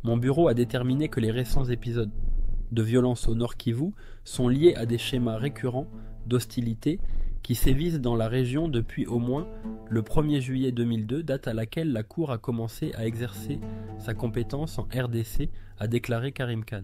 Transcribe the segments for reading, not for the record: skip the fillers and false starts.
Mon bureau a déterminé que les récents épisodes de violence au Nord Kivu sont liés à des schémas récurrents d'hostilité qui sévissent dans la région depuis au moins le 1er juillet 2002, date à laquelle la Cour a commencé à exercer sa compétence en RDC, a déclaré Karim Khan.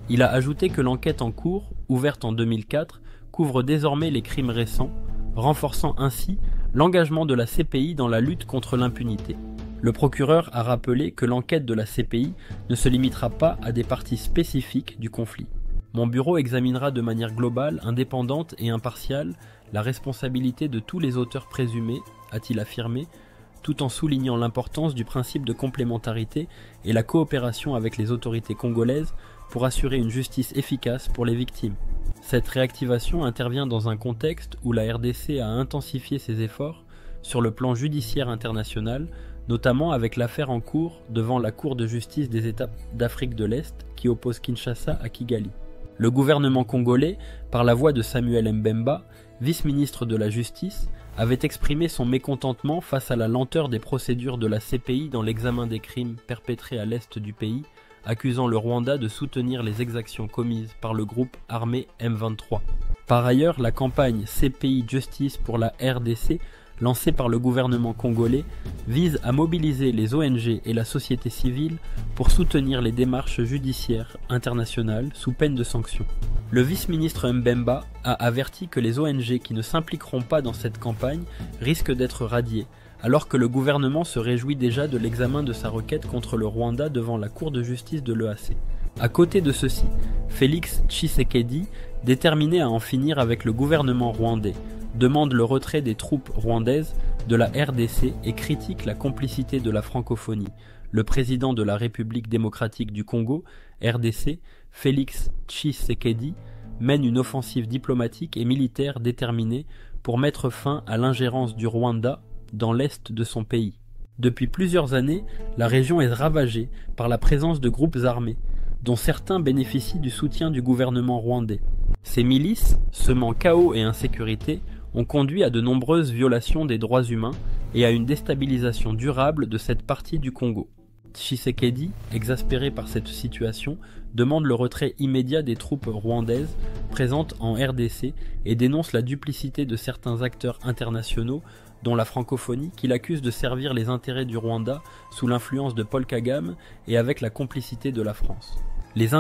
Il a ajouté que l'enquête en cours, ouverte en 2004, couvre désormais les crimes récents, renforçant ainsi l'engagement de la CPI dans la lutte contre l'impunité. Le procureur a rappelé que l'enquête de la CPI ne se limitera pas à des parties spécifiques du conflit. Mon bureau examinera de manière globale, indépendante et impartiale la responsabilité de tous les auteurs présumés, a-t-il affirmé, tout en soulignant l'importance du principe de complémentarité et la coopération avec les autorités congolaises pour assurer une justice efficace pour les victimes. Cette réactivation intervient dans un contexte où la RDC a intensifié ses efforts sur le plan judiciaire international, notamment avec l'affaire en cours devant la Cour de justice des États d'Afrique de l'Est qui oppose Kinshasa à Kigali. Le gouvernement congolais, par la voix de Samuel Mbemba, vice-ministre de la Justice, avait exprimé son mécontentement face à la lenteur des procédures de la CPI dans l'examen des crimes perpétrés à l'est du pays, accusant le Rwanda de soutenir les exactions commises par le groupe armé M23. Par ailleurs, la campagne CPI Justice pour la RDC, lancée par le gouvernement congolais, vise à mobiliser les ONG et la société civile pour soutenir les démarches judiciaires internationales sous peine de sanctions. Le vice-ministre Mbemba a averti que les ONG qui ne s'impliqueront pas dans cette campagne risquent d'être radiées, alors que le gouvernement se réjouit déjà de l'examen de sa requête contre le Rwanda devant la Cour de justice de l'EAC. À côté de ceci, Félix Tshisekedi, déterminé à en finir avec le gouvernement rwandais, demande le retrait des troupes rwandaises de la RDC et critique la complicité de la francophonie. Le président de la République démocratique du Congo, RDC, Félix Tshisekedi, mène une offensive diplomatique et militaire déterminée pour mettre fin à l'ingérence du Rwanda dans l'est de son pays. Depuis plusieurs années, la région est ravagée par la présence de groupes armés, dont certains bénéficient du soutien du gouvernement rwandais. Ces milices, semant chaos et insécurité, ont conduit à de nombreuses violations des droits humains et à une déstabilisation durable de cette partie du Congo. Tshisekedi, exaspéré par cette situation, demande le retrait immédiat des troupes rwandaises présentes en RDC et dénonce la duplicité de certains acteurs internationaux, dont la francophonie, qu'il accuse de servir les intérêts du Rwanda sous l'influence de Paul Kagame et avec la complicité de la France. Les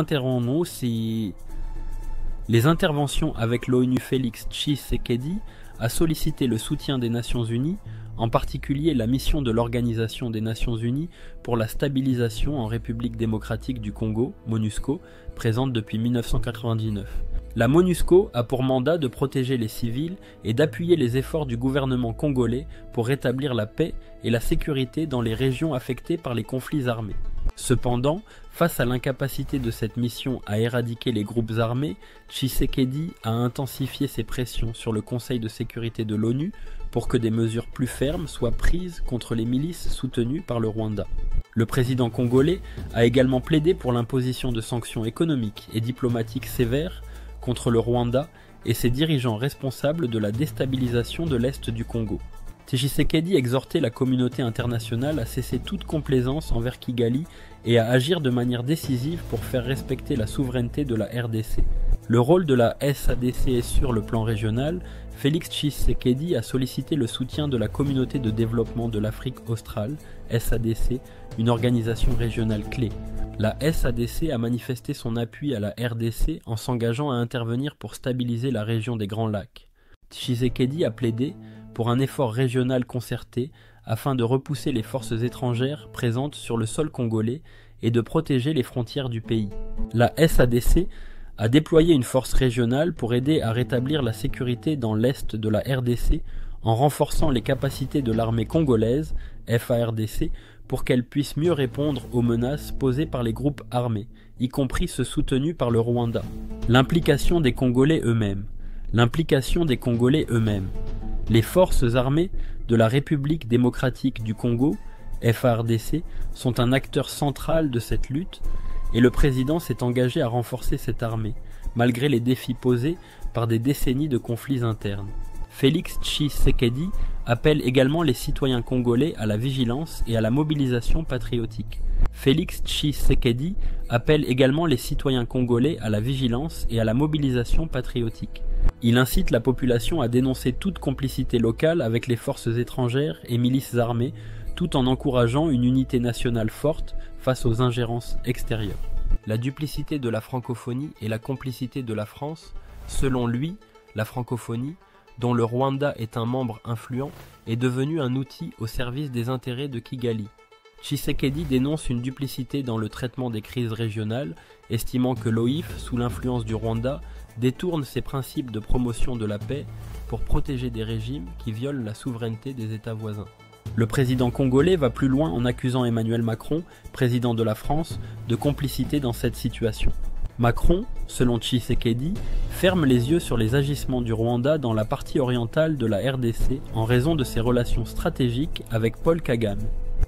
interventions avec l'ONU. Félix Tshisekedi a sollicité le soutien des Nations Unies, en particulier la mission de l'Organisation des Nations Unies pour la stabilisation en République démocratique du Congo, MONUSCO, présente depuis 1999. La MONUSCO a pour mandat de protéger les civils et d'appuyer les efforts du gouvernement congolais pour rétablir la paix et la sécurité dans les régions affectées par les conflits armés. Cependant, face à l'incapacité de cette mission à éradiquer les groupes armés, Tshisekedi a intensifié ses pressions sur le Conseil de sécurité de l'ONU pour que des mesures plus fermes soient prises contre les milices soutenues par le Rwanda. Le président congolais a également plaidé pour l'imposition de sanctions économiques et diplomatiques sévères contre le Rwanda et ses dirigeants responsables de la déstabilisation de l'Est du Congo. Tshisekedi exhortait la communauté internationale à cesser toute complaisance envers Kigali et à agir de manière décisive pour faire respecter la souveraineté de la RDC. Le rôle de la SADC est sur le plan régional. Félix Tshisekedi a sollicité le soutien de la communauté de développement de l'Afrique australe, SADC, une organisation régionale clé. La SADC a manifesté son appui à la RDC en s'engageant à intervenir pour stabiliser la région des Grands Lacs. Tshisekedi a plaidé pour un effort régional concerté afin de repousser les forces étrangères présentes sur le sol congolais et de protéger les frontières du pays. La SADC a déployé une force régionale pour aider à rétablir la sécurité dans l'est de la RDC en renforçant les capacités de l'armée congolaise, FARDC, pour qu'elle puisse mieux répondre aux menaces posées par les groupes armés, y compris ceux soutenus par le Rwanda. L'implication des Congolais eux-mêmes. Les forces armées de la République démocratique du Congo, FARDC, sont un acteur central de cette lutte et le président s'est engagé à renforcer cette armée, malgré les défis posés par des décennies de conflits internes. Félix Tshisekedi appelle également les citoyens congolais à la vigilance et à la mobilisation patriotique. Félix Tshisekedi appelle également les citoyens congolais à la vigilance et à la mobilisation patriotique. Il incite la population à dénoncer toute complicité locale avec les forces étrangères et milices armées, tout en encourageant une unité nationale forte face aux ingérences extérieures. La duplicité de la francophonie et la complicité de la France, selon lui, la francophonie, dont le Rwanda est un membre influent, est devenue un outil au service des intérêts de Kigali. Tshisekedi dénonce une duplicité dans le traitement des crises régionales, estimant que l'OIF, sous l'influence du Rwanda, détourne ses principes de promotion de la paix pour protéger des régimes qui violent la souveraineté des États voisins. Le président congolais va plus loin en accusant Emmanuel Macron, président de la France, de complicité dans cette situation. Macron, selon Tshisekedi, ferme les yeux sur les agissements du Rwanda dans la partie orientale de la RDC en raison de ses relations stratégiques avec Paul Kagame.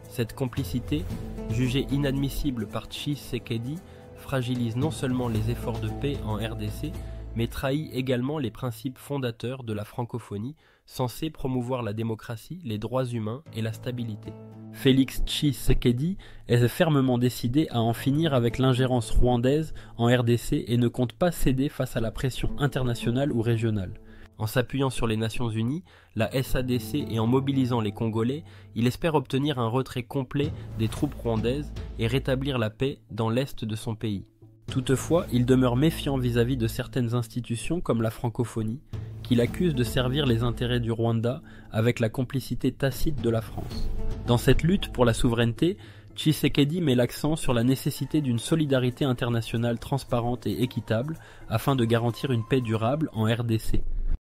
Cette complicité, jugée inadmissible par Tshisekedi, fragilise non seulement les efforts de paix en RDC, mais trahit également les principes fondateurs de la francophonie, censés promouvoir la démocratie, les droits humains et la stabilité. Félix Tshisekedi est fermement décidé à en finir avec l'ingérence rwandaise en RDC et ne compte pas céder face à la pression internationale ou régionale. En s'appuyant sur les Nations Unies, la SADC et en mobilisant les Congolais, il espère obtenir un retrait complet des troupes rwandaises et rétablir la paix dans l'est de son pays. Toutefois, il demeure méfiant vis-à-vis de certaines institutions comme la francophonie, qu'il accuse de servir les intérêts du Rwanda avec la complicité tacite de la France. Dans cette lutte pour la souveraineté, Tshisekedi met l'accent sur la nécessité d'une solidarité internationale transparente et équitable afin de garantir une paix durable en RDC.